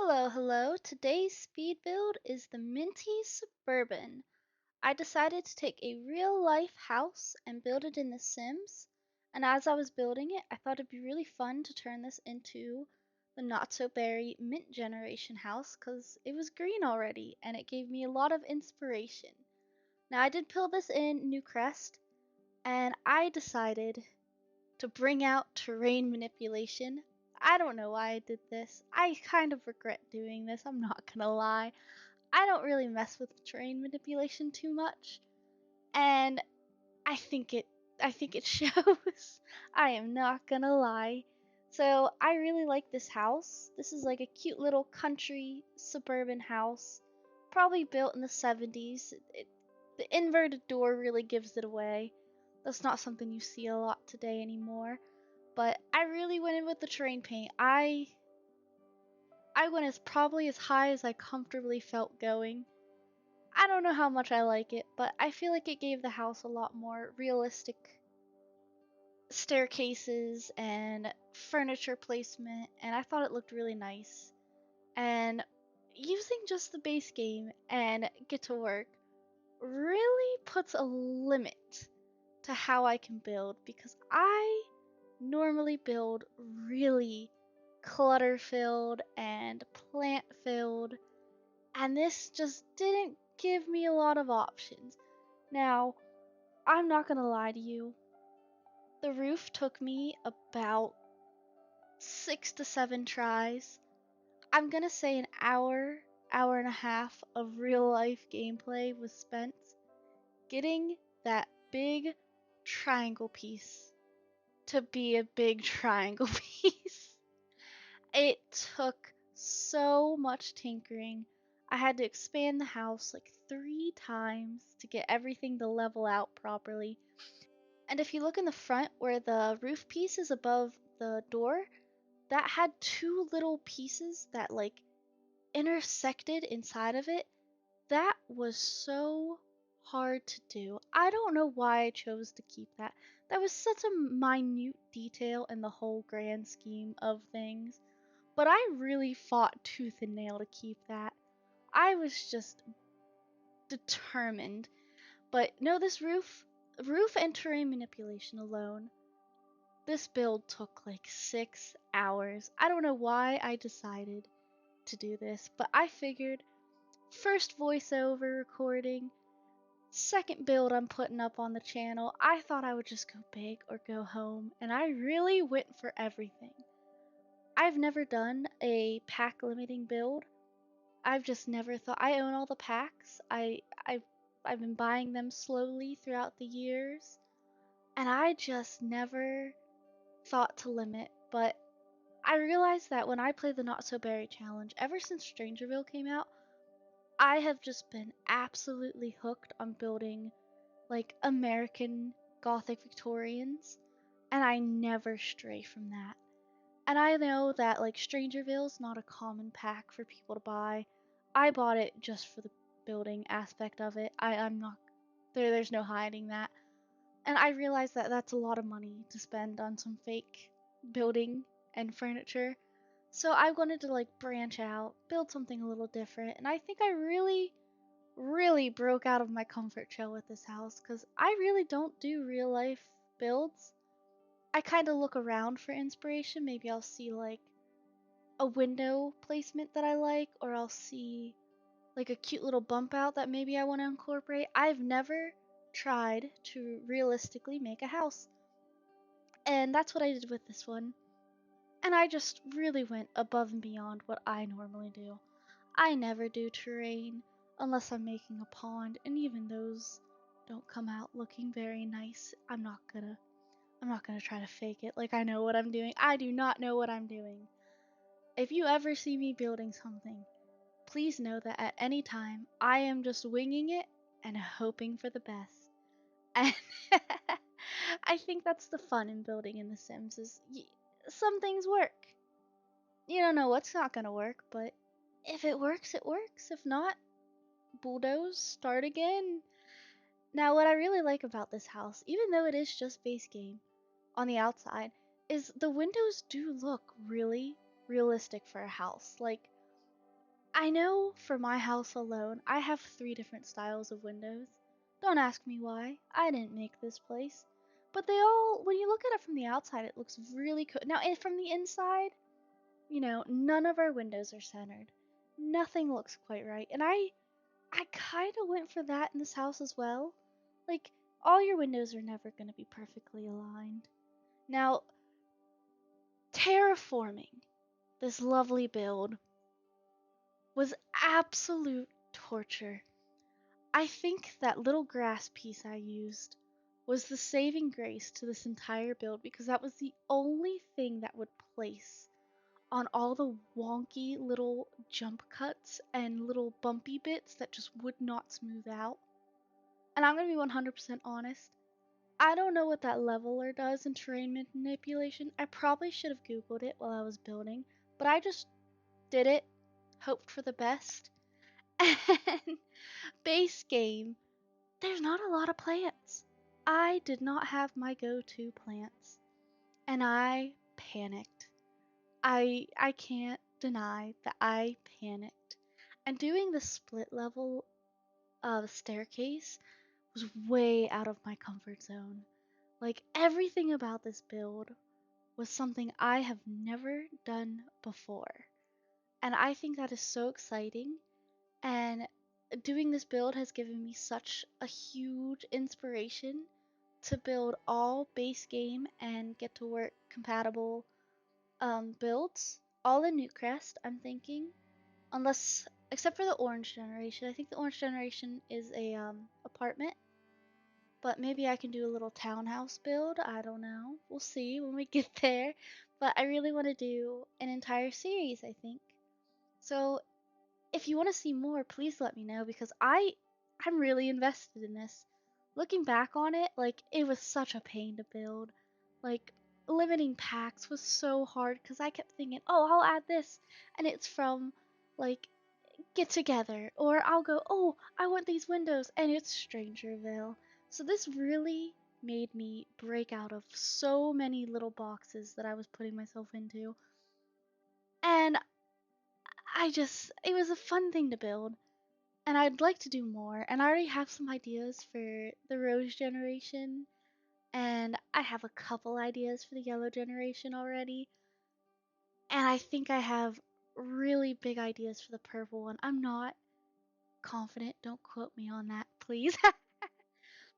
Hello, hello. Today's speed build is the Minty Suburban. I decided to take a real life house and build it in The Sims. And as I was building it, I thought it'd be really fun to turn this into the not so berry mint generation house because it was green already and it gave me a lot of inspiration. Now, I did fill this in New Crest and I decided to bring out terrain manipulation. I don't know why I did this. I kind of regret doing this, I'm not gonna lie. I don't really mess with terrain manipulation too much, and I think it I think it shows. I am not gonna lie. So I really like this house. This is like a cute little country suburban house, probably built in the 70s. The inverted door really gives it away. That's not something you see a lot today anymore. But I really went in with the terrain paint. I went as probably as high as I comfortably felt going. I don't know how much I like it, but I feel like it gave the house a lot more realistic staircases and furniture placement, and I thought it looked really nice. And using just the base game and Get to Work really puts a limit to how I can build because I normally build really clutter filled and plant filled, and this just didn't give me a lot of options. Now, I'm not gonna lie to you, the roof took me about 6 to 7 tries. I'm gonna say an hour and a half of real life gameplay was spent getting that big triangle piece to be a big triangle piece. It took so much tinkering. I had to expand the house like 3 times to get everything to level out properly. And if you look in the front where the roof piece is above the door, that had two little pieces that like intersected inside of it. That was so hard to do. I don't know why I chose to keep that. That was such a minute detail in the whole grand scheme of things. But I really fought tooth and nail to keep that. I was just determined. But no, this roof and terrain manipulation alone, this build took like 6 hours. I don't know why I decided to do this, but I figured first voiceover recording, second build I'm putting up on the channel, I thought I would just go big or go home, and I really went for everything. I've never done a pack limiting build. I've just never thought. I own all the packs. I've been buying them slowly throughout the years, and I just never thought to limit. But I realized that when I play the Not So Berry challenge, ever since Strangerville came out, I have just been absolutely hooked on building like American Gothic Victorians, and I never stray from that. And I know that like Strangerville's not a common pack for people to buy. I bought it just for the building aspect of it. I'm not there's no hiding that. And I realized that that's a lot of money to spend on some fake building and furniture. So I wanted to like branch out, build something a little different, and I think I really broke out of my comfort shell with this house cuz I really don't do real life builds. I kind of look around for inspiration. Maybe I'll see like a window placement that I like, or I'll see like a cute little bump out that maybe I want to incorporate. I've never tried to realistically make a house, and that's what I did with this one. And I just really went above and beyond what I normally do. I never do terrain unless I'm making a pond, and even those don't come out looking very nice. I'm not gonna try to fake it like I know what I'm doing. I do not know what I'm doing. If you ever see me building something, please know that at any time I am just winging it and hoping for the best. And I think that's the fun in building in The Sims is some things work. You don't know what's not gonna work, but if it works, it works. If not, bulldoze, start again. Now, what I really like about this house, even though it is just base game on the outside, is the windows do look really realistic for a house. Like, I know for my house alone, I have three different styles of windows. Don't ask me why. I didn't make this place. But they all, when you look at it from the outside, it looks really cool. Now, and from the inside, none of our windows are centered. Nothing looks quite right. And I kind of went for that in this house as well. Like, all your windows are never going to be perfectly aligned. Now, terraforming this lovely build was absolute torture. I think that little grass piece I used was the saving grace to this entire build because that was the only thing that would place on all the wonky little jump cuts and little bumpy bits that just would not smooth out. And I'm going to be 100% honest. I don't know what that leveler does in terrain manipulation. I probably should have Googled it while I was building, but I just did it, hoped for the best. And base game, there's not a lot of plants. I did not have my go-to plants, and I panicked. I can't deny that I panicked. And doing the split level staircase was way out of my comfort zone. Like everything about this build was something I have never done before. And I think that is so exciting. And doing this build has given me such a huge inspiration to build all base game and get to work compatible builds. All in Newcrest, I'm thinking. Unless, except for the orange generation. I think the orange generation is a apartment. But maybe I can do a little townhouse build. I don't know. We'll see when we get there. But I really want to do an entire series, I think. So if you want to see more, please let me know because I'm really invested in this. Looking back on it, like it was such a pain to build. Like limiting packs was so hard because I kept thinking, "Oh, I'll add this." And it's from like get together or I'll go, "Oh, I want these windows." And it's Strangerville. So this really made me break out of so many little boxes that I was putting myself into. And it was a fun thing to build and I'd like to do more. And I already have some ideas for the Rose generation, and I have a couple ideas for the Yellow generation already. And I think I have really big ideas for the purple one. I'm not confident, don't quote me on that, please.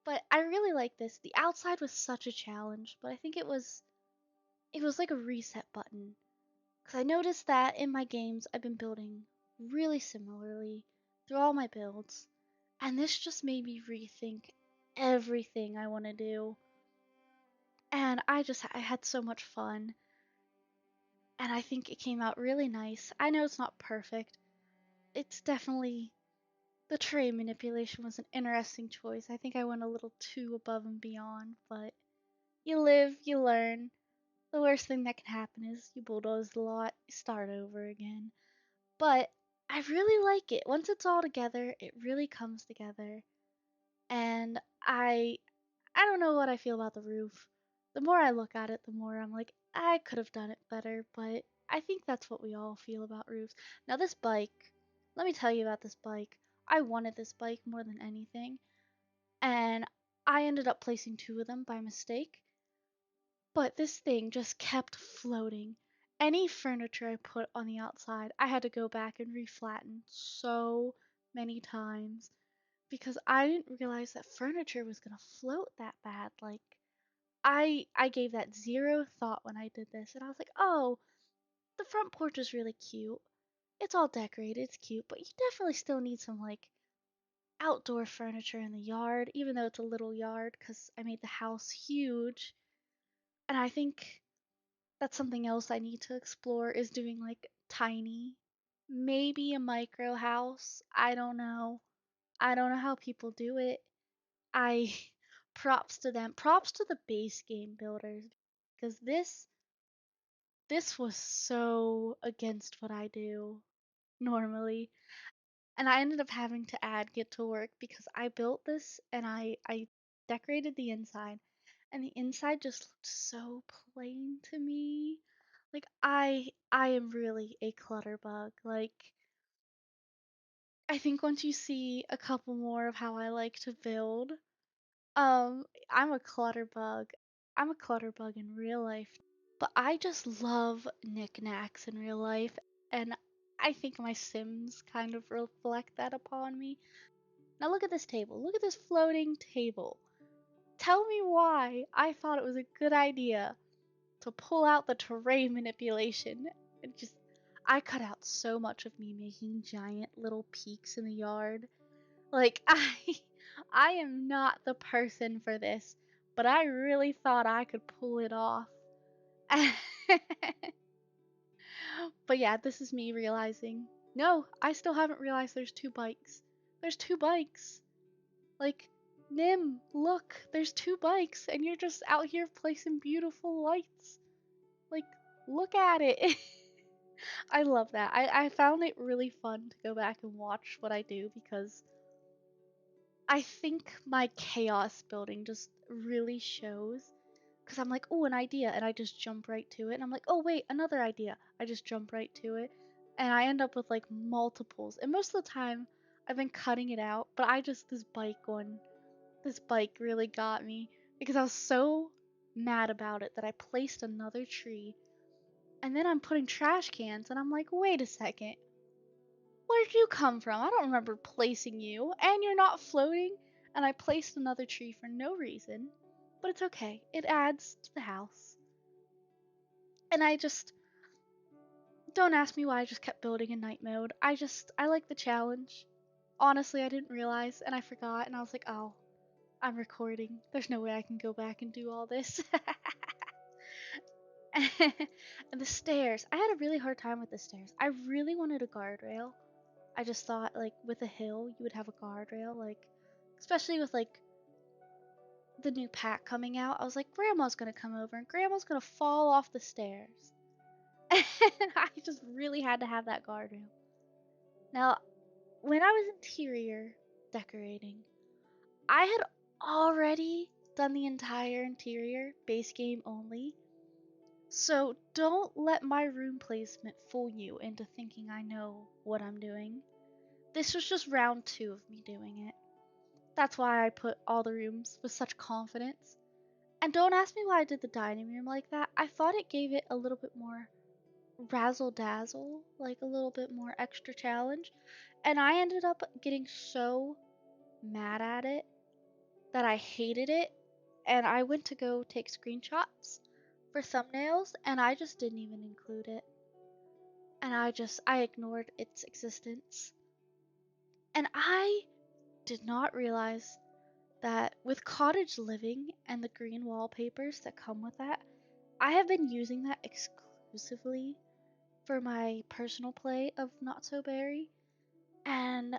But I really like this. The outside was such a challenge, but I think it was like a reset button. Because I noticed that in my games I've been building really similarly through all my builds, and this just made me rethink everything I want to do. And I had so much fun, and I think it came out really nice. I know it's not perfect. It's definitely the terrain manipulation was an interesting choice. I think I went a little too above and beyond, but you live, you learn. The worst thing that can happen is you bulldoze a lot, you start over again. But I really like it. Once it's all together, it really comes together. And I don't know what I feel about the roof. The more I look at it, the more I'm like, I could have done it better, but I think that's what we all feel about roofs. Now this bike, let me tell you about this bike. I wanted this bike more than anything, and I ended up placing two of them by mistake. But this thing just kept floating. Any furniture I put on the outside, I had to go back and reflatten so many times because I didn't realize that furniture was gonna float that bad. Like I gave that zero thought when I did this, and I was like, oh, the front porch is really cute. It's all decorated, it's cute, but you definitely still need some like outdoor furniture in the yard, even though it's a little yard, because I made the house huge. And I think that's something else I need to explore is doing like tiny, maybe a micro house. I don't know. I don't know how people do it. I props to them. Props to the base game builders because this was so against what I do normally. And I ended up having to add get to work because I built this and I decorated the inside and the inside just looked so plain to me. Like I am really a clutter bug. Like I think once you see a couple more of how I like to build, I'm a clutter bug. I'm a clutter bug in real life, but I just love knickknacks in real life, and I think my Sims kind of reflect that upon me. Now look at this table. Look at this floating table. Tell me why I thought it was a good idea to pull out the terrain manipulation. It just, I cut out so much of me making giant little peaks in the yard. Like I am not the person for this, but I really thought I could pull it off. But yeah, this is me realizing, no, I still haven't realized there's two bikes. There's two bikes. Like, Nim, look, there's two bikes, and you're just out here placing beautiful lights. Like, look at it. I love that. I found it really fun to go back and watch what I do because I think my chaos building just really shows. Because I'm like, oh, an idea, and I just jump right to it. And I'm like, oh, wait, another idea. I just jump right to it. And I end up with like multiples. And most of the time, I've been cutting it out, but this bike really got me because I was so mad about it that I placed another tree. And then I'm putting trash cans, and I'm like, wait a second. Where'd you come from? I don't remember placing you. And you're not floating. And I placed another tree for no reason. But it's okay. It adds to the house. And I just, don't ask me why I just kept building in night mode. I like the challenge. Honestly, I didn't realize and I forgot. And I was like, oh, I'm recording. There's no way I can go back and do all this. And the stairs. I had a really hard time with the stairs. I really wanted a guardrail. I just thought, like, with a hill, you would have a guardrail. Like, especially with, like, the new pack coming out. I was like, Grandma's gonna come over and Grandma's gonna fall off the stairs. And I just really had to have that guardrail. Now, when I was interior decorating, I had already done the entire interior, base game only. So don't let my room placement fool you into thinking I know what I'm doing. This was just round 2 of me doing it. That's why I put all the rooms with such confidence. And don't ask me why I did the dining room like that. I thought it gave it a little bit more razzle dazzle, like a little bit more extra challenge. And I ended up getting so mad at it that I hated it. And I went to go take screenshots for thumbnails and I just didn't even include it. And I ignored its existence. And I did not realize that with cottage living and the green wallpapers that come with that, I have been using that exclusively for my personal play of Not So Berry, and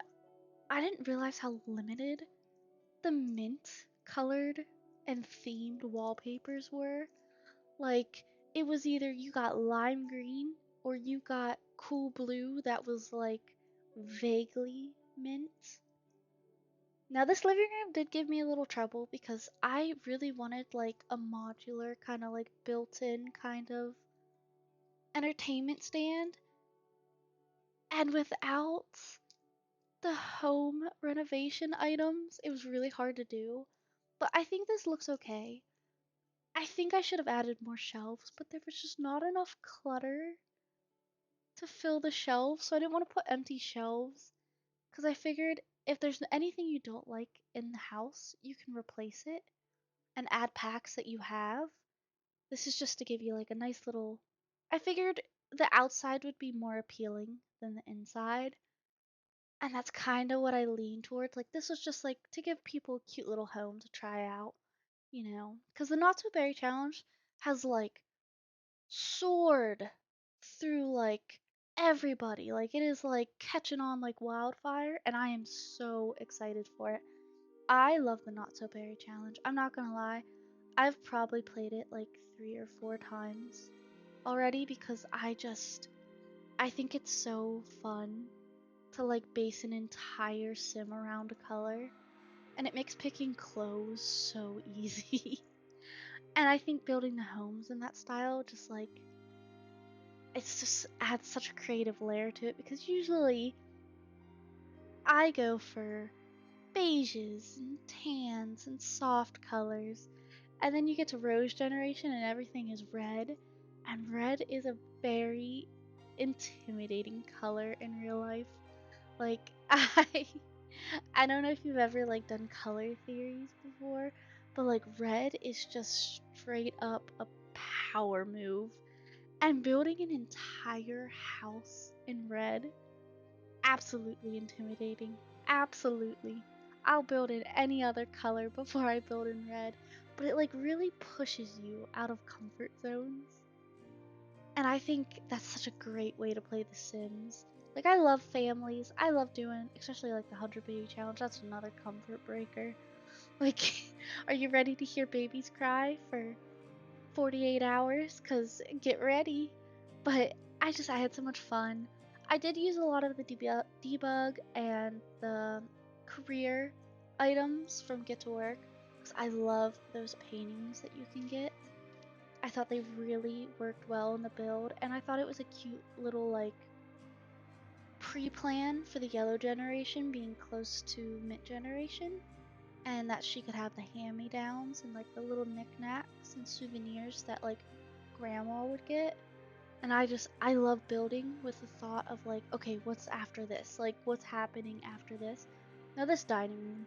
I didn't realize how limited the mint colored and themed wallpapers were. Like, it was either you got lime green or you got cool blue that was like vaguely mint. Now, this living room did give me a little trouble because I really wanted like a modular, kind of like built in kind of entertainment stand. And without the home renovation items, it was really hard to do. But I think this looks okay. I think I should have added more shelves, but there was just not enough clutter to fill the shelves, so I didn't want to put empty shelves. Because I figured if there's anything you don't like in the house, you can replace it and add packs that you have. This is just to give you like a nice little. I figured the outside would be more appealing than the inside. And that's kind of what I lean towards. Like, this was just like to give people a cute little home to try out, you know? Because the Not So Berry Challenge has like soared through like everybody. Like, it is like catching on like wildfire, and I am so excited for it. I love the Not So Berry Challenge. I'm not gonna lie, I've probably played it like 3 or 4 times already because I think it's so fun to like base an entire sim around a color, and it makes picking clothes so easy. And I think building the homes in that style just like it's just adds such a creative layer to it because usually I go for beiges and tans and soft colors. And then you get to Rose Generation and everything is red. And red is a very intimidating color in real life. Like I don't know if you've ever like done color theories before, but like red is just straight up a power move. And building an entire house in red, absolutely intimidating. Absolutely. I'll build in any other color before I build in red, but it like really pushes you out of comfort zones. And I think that's such a great way to play The Sims. Like I love families. I love doing, especially like the 100 baby challenge. That's another comfort breaker. Like, are you ready to hear babies cry for 48 hours? Cause get ready. But I had so much fun. I did use a lot of the debug and the career items from Get to Work because I love those paintings that you can get. I thought they really worked well in the build, and I thought it was a cute little like pre-plan for the yellow generation being close to mint generation, and that she could have the hand-me-downs and like the little knickknacks and souvenirs that like grandma would get. And I love building with the thought of like, okay, what's after this? Like, what's happening after this? Now, this dining room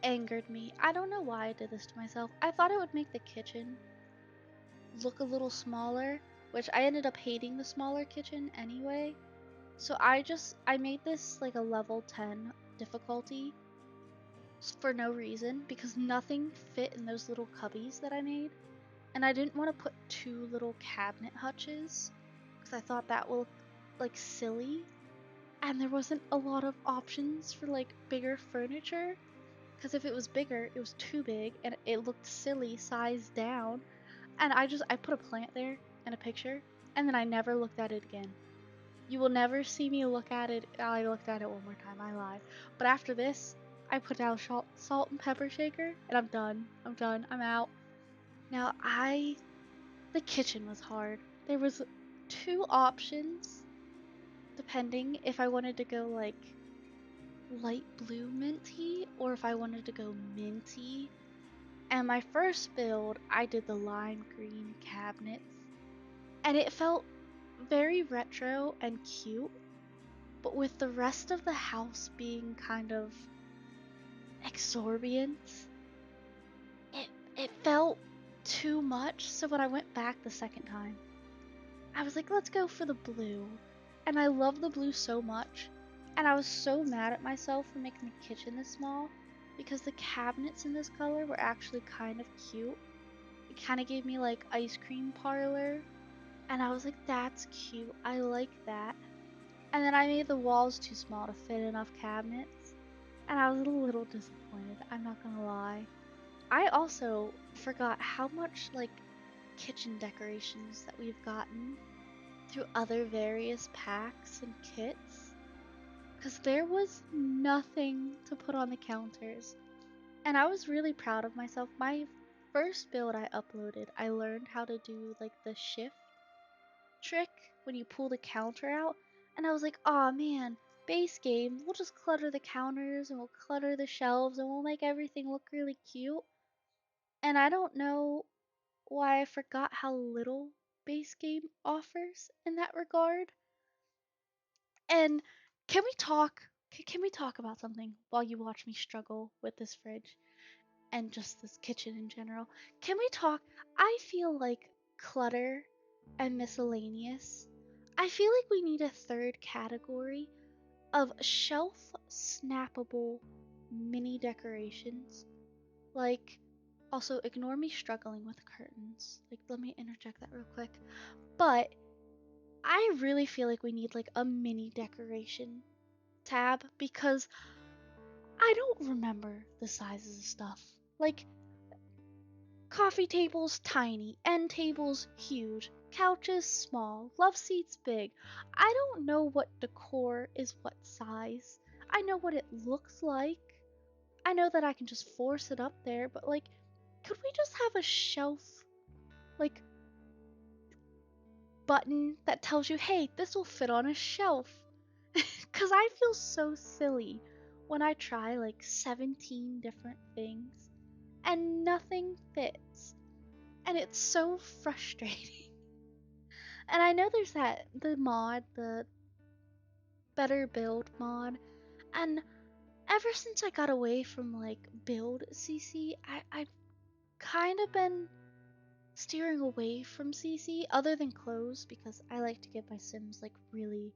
angered me. I don't know why I did this to myself. I thought it would make the kitchen look a little smaller, which I ended up hating the smaller kitchen anyway. So I made this like a level 10 difficulty for no reason because nothing fit in those little cubbies that I made. And I didn't want to put two little cabinet hutches because I thought that would look like silly. And there wasn't a lot of options for like bigger furniture because if it was bigger, it was too big and it looked silly sized down. And I put a plant there and a picture and then I never looked at it again. You will never see me look at it. I looked at it one more time, I lied. But after this, I put down salt and pepper shaker and I'm done. I'm done. I'm out. Now the kitchen was hard. There was two options depending if I wanted to go like light blue minty or if I wanted to go minty. And my first build, I did the lime green cabinets and it felt very retro and cute, but with the rest of the house being kind of exorbitant, it felt too much. So when I went back the second time, I was like, let's go for the blue. And I love the blue so much. And I was so mad at myself for making the kitchen this small because the cabinets in this color were actually kind of cute. It kind of gave me like ice cream parlor. And I was like, that's cute. I like that. And then I made the walls too small to fit enough cabinets. And I was a little disappointed, I'm not gonna lie. I also forgot how much like kitchen decorations that we've gotten through other various packs and kits because there was nothing to put on the counters. And I was really proud of myself. My first build I uploaded, I learned how to do like the shift trick when you pull the counter out. And I was like, oh man, base game, we'll just clutter the counters and we'll clutter the shelves and we'll make everything look really cute. And I don't know why I forgot how little base game offers in that regard. And can we talk? Can we talk about something while you watch me struggle with this fridge and just this kitchen in general? Can we talk? I feel like clutter and miscellaneous. I feel like we need a third category of shelf snappable mini decorations. Like, also ignore me struggling with curtains. Like, let me interject that real quick. But I really feel like we need like a mini decoration tab because I don't remember the sizes of stuff. Like coffee tables tiny, end tables huge, couches small, love seats big. I don't know what decor is what size. I know what it looks like. I know that I can just force it up there, but like could we just have a shelf like button that tells you, "Hey, this will fit on a shelf." Cause I feel so silly when I try like 17 different things and nothing fits. And it's so frustrating. And I know there's the mod, the better build mod, and ever since I got away from like build CC, I've kind of been steering away from CC other than clothes because I like to give my Sims like really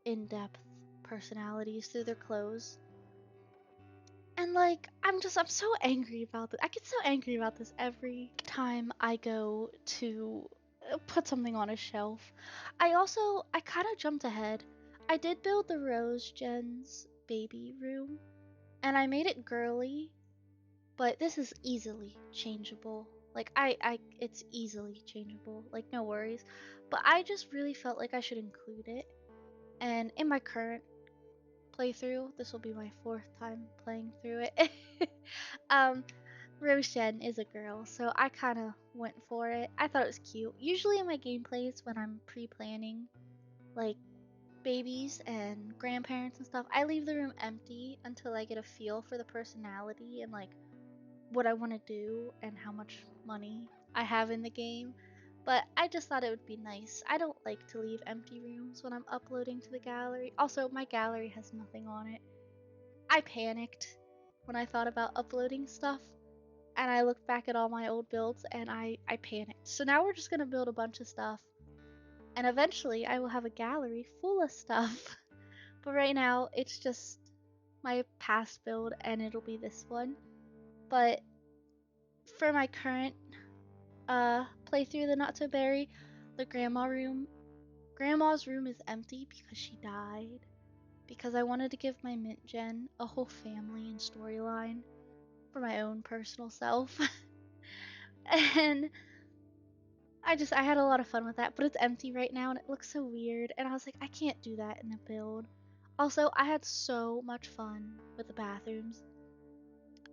in-depth personalities through their clothes. And like I'm so angry about this. I get so angry about this every time I go to put something on a shelf. I kind of jumped ahead. I did build the Rose Jen's baby room and I made it girly, but this is easily changeable. Like it's easily changeable. Like no worries. But I just really felt like I should include it. And in my current playthrough, this will be my fourth time playing through it. um, Roshan is a girl, so I kind of went for it. I thought it was cute. Usually in my gameplays, when I'm pre-planning, like babies and grandparents and stuff, I leave the room empty until I get a feel for the personality and like what I want to do and how much money I have in the game. But I just thought it would be nice. I don't like to leave empty rooms when I'm uploading to the gallery. Also, my gallery has nothing on it. I panicked when I thought about uploading stuff, and I looked back at all my old builds and I panicked. So now we're just gonna build a bunch of stuff, and eventually I will have a gallery full of stuff. But right now it's just my past build and it'll be this one. But for my current playthrough, the Not So Berry, the grandma's room is empty because she died. Because I wanted to give my Mint Gen a whole family and storyline for my own personal self. And I had a lot of fun with that, but it's empty right now and it looks so weird. And I was like, I can't do that in a build. Also, I had so much fun with the bathrooms.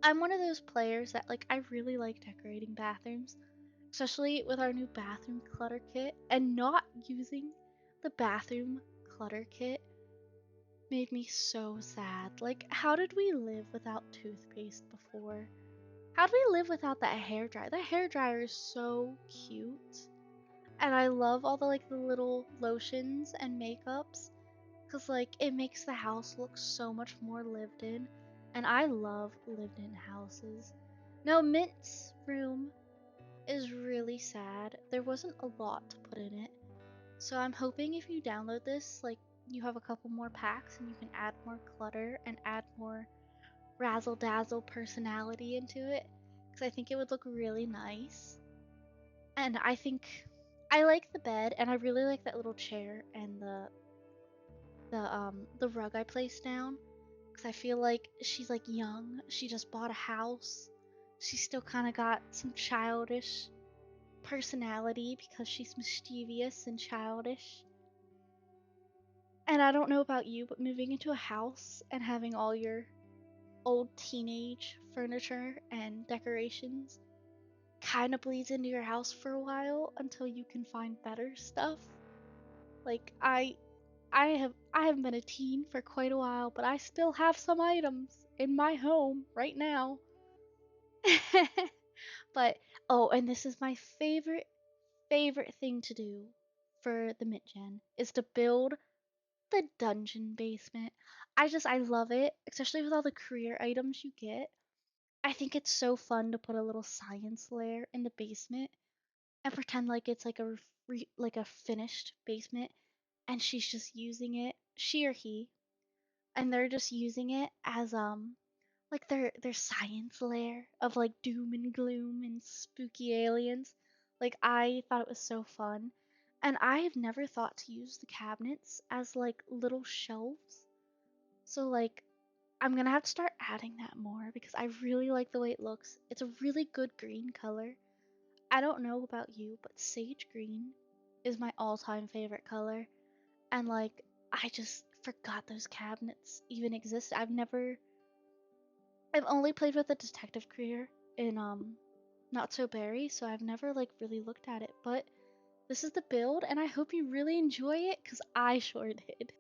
I'm one of those players that like I really like decorating bathrooms, especially with our new bathroom clutter kit, and not using the bathroom clutter kit made me so sad. Like, how did we live without toothpaste before? How did we live without that hair dryer? That hair dryer is so cute. And I love all the like the little lotions and makeups cuz like it makes the house look so much more lived in. And I love lived in houses. No, Mint's room is really sad. There wasn't a lot to put in it. So I'm hoping if you download this, like you have a couple more packs and you can add more clutter and add more razzle dazzle personality into it. Because I think it would look really nice. And I think I like the bed and I really like that little chair and the rug I placed down. Because I feel like she's like young. She just bought a house. She's still kind of got some childish personality because she's mischievous and childish. And I don't know about you, but moving into a house and having all your old teenage furniture and decorations kind of bleeds into your house for a while until you can find better stuff. Like I haven't been a teen for quite a while, but I still have some items in my home right now. But oh, and this is my favorite thing to do for the mid-gen is to build the dungeon basement. I love it, especially with all the career items you get. I think it's so fun to put a little science lair in the basement and pretend like it's like like a finished basement and she's just using it, she or he, and they're just using it as like their science lair of like doom and gloom and spooky aliens. Like I thought it was so fun. And I have never thought to use the cabinets as like little shelves. So like I'm gonna have to start adding that more because I really like the way it looks. It's a really good green color. I don't know about you, but sage green is my all-time favorite color. And like I just forgot those cabinets even exist. I've only played with a detective career in Not So Berry, so I've never like really looked at it, but this is the build and I hope you really enjoy it cuz I sure did.